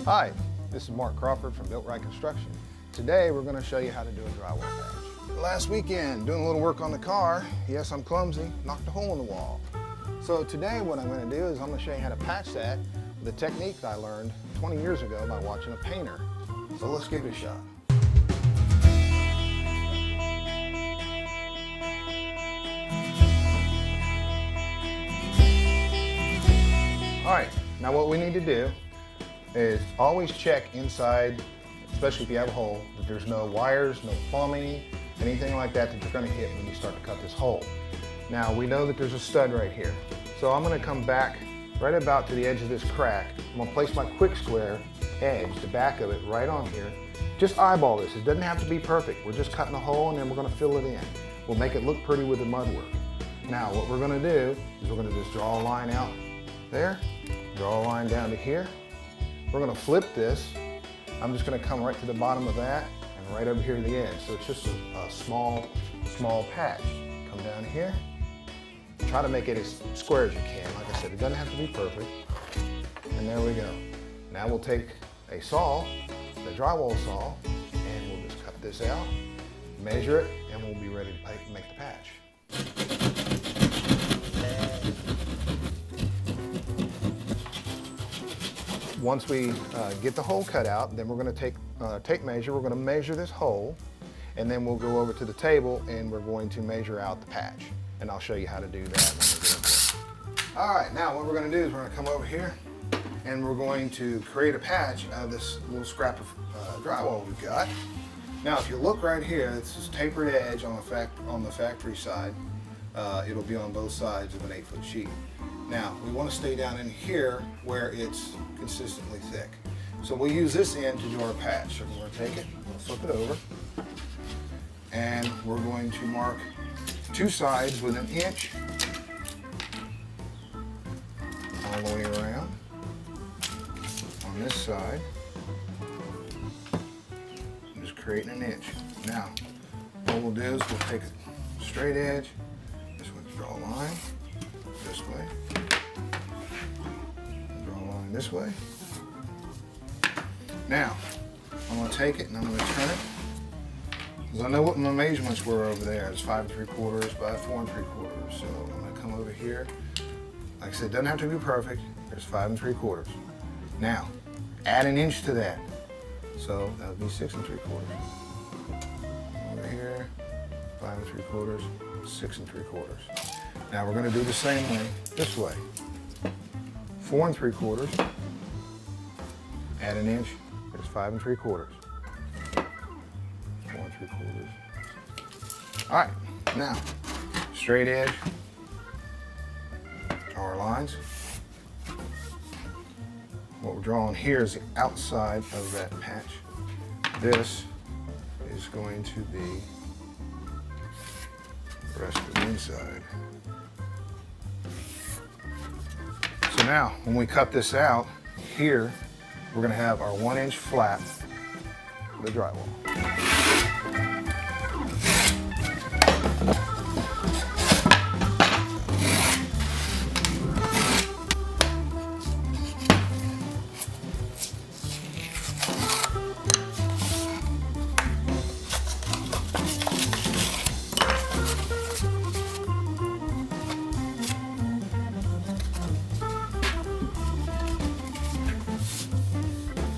Hi, this is Mark Crawford from Built Right Construction. Today we're going to show you how to do a drywall patch. Last weekend, doing a little work on the car, yes, I'm clumsy, knocked a hole in the wall. So today what I'm going to do is I'm going to show you how to patch that with a technique that I learned 20 years ago by watching a painter. So let's give it a shot. All right, now what we need to do is always check inside, especially if you have a hole, that there's no wires, no plumbing, anything like that you're going to hit when you start to cut this hole. Now we know that there's a stud right here. So I'm going to come back right about to the edge of this crack. I'm going to place my quick square edge, the back of it, right on here. Just eyeball this. It doesn't have to be perfect. We're just cutting a hole and then we're going to fill it in. We'll make it look pretty with the mud work. Now what we're going to do is we're going to just draw a line out there, draw a line down to here. We're going to flip this. I'm just going to come right to the bottom of that and right over here to the edge. So it's just a small patch. Come down here. Try to make it as square as you can. Like I said, it doesn't have to be perfect. And there we go. Now we'll take a saw, the drywall saw, and we'll just cut this out, measure it, and we'll be ready to make the patch. Once we get the hole cut out, then we're going to take tape measure. We're going to measure this hole, and then we'll go over to the table and we're going to measure out the patch. And I'll show you how to do that when we get into it. All right, now what we're going to do is we're going to come over here and we're going to create a patch out of this little scrap of drywall we've got. Now, if you look right here, it's this tapered edge on the factory side. It'll be on both sides of an 8-foot sheet. Now, we want to stay down in here where it's consistently thick. So we'll use this end to do our patch. So we're going to take it, we'll flip it over, and we're going to mark two sides with 1 inch all the way around. On this side, I'm just creating 1 inch. Now, what we'll do is we'll take a straight edge, just going to draw a line this way, draw a line this way. Now, I'm going to take it and I'm going to turn it, because I know what my measurements were over there. It's 5 3/4 by 4 3/4. So I'm going to come over here. Like I said, it doesn't have to be perfect. There's 5 3/4. Now, add 1 inch to that. So that would be 6 3/4. Over here, 5 3/4, 6 3/4. Now we're going to do the same way this way. 4 3/4. Add 1 inch. There's 5 3/4. 4 3/4. All right, now straight edge. Draw our lines. What we're drawing here is the outside of that patch. This is going to be the rest of the inside. So now, when we cut this out, here we're going to have our 1 inch flat for the drywall.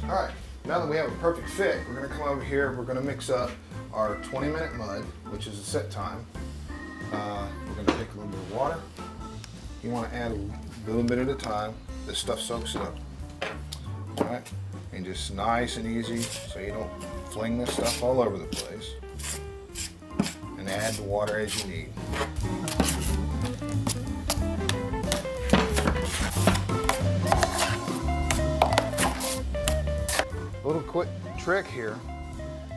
All right, now that we have a perfect fit, we're going to come over here, we're going to mix up our 20-minute mud, which is a set time. We're going to take a little bit of water. You want to add a little bit at a time. This stuff soaks it up. All right, and just nice and easy so you don't fling this stuff all over the place. And add the water as you need. A little quick trick here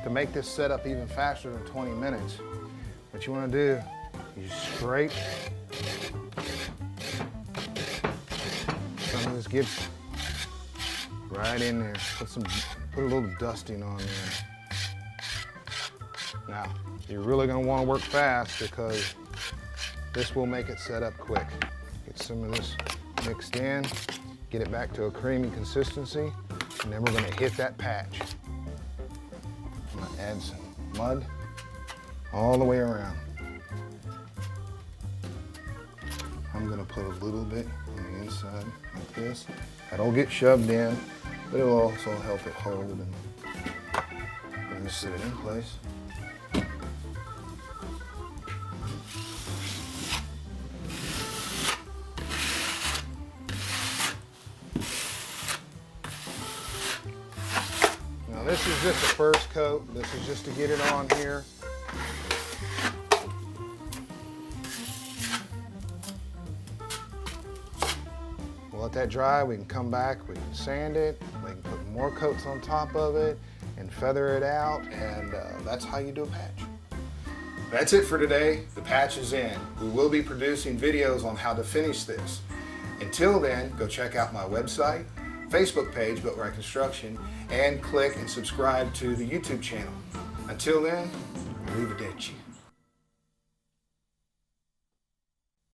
to make this setup even faster than 20 minutes. What you want to do is scrape some of this gypsum right in there. Put a little dusting on there. Now, you're really going to want to work fast because this will make it set up quick. Get some of this mixed in, get it back to a creamy consistency, And then we're gonna hit that patch. I'm gonna add some mud all the way around. I'm gonna put a little bit on the inside like this. That'll get shoved in, but it'll also help it hold and just sit it in place. Now this is just the first coat. This is just to get it on here. We'll let that dry, we can come back, we can sand it, we can put more coats on top of it and feather it out, and that's how you do a patch. That's it for today. The patch is in. We will be producing videos on how to finish this. Until then, go check out my website, Facebook page, Built Right Construction, and click and subscribe to the YouTube channel. Until then, arrivederci.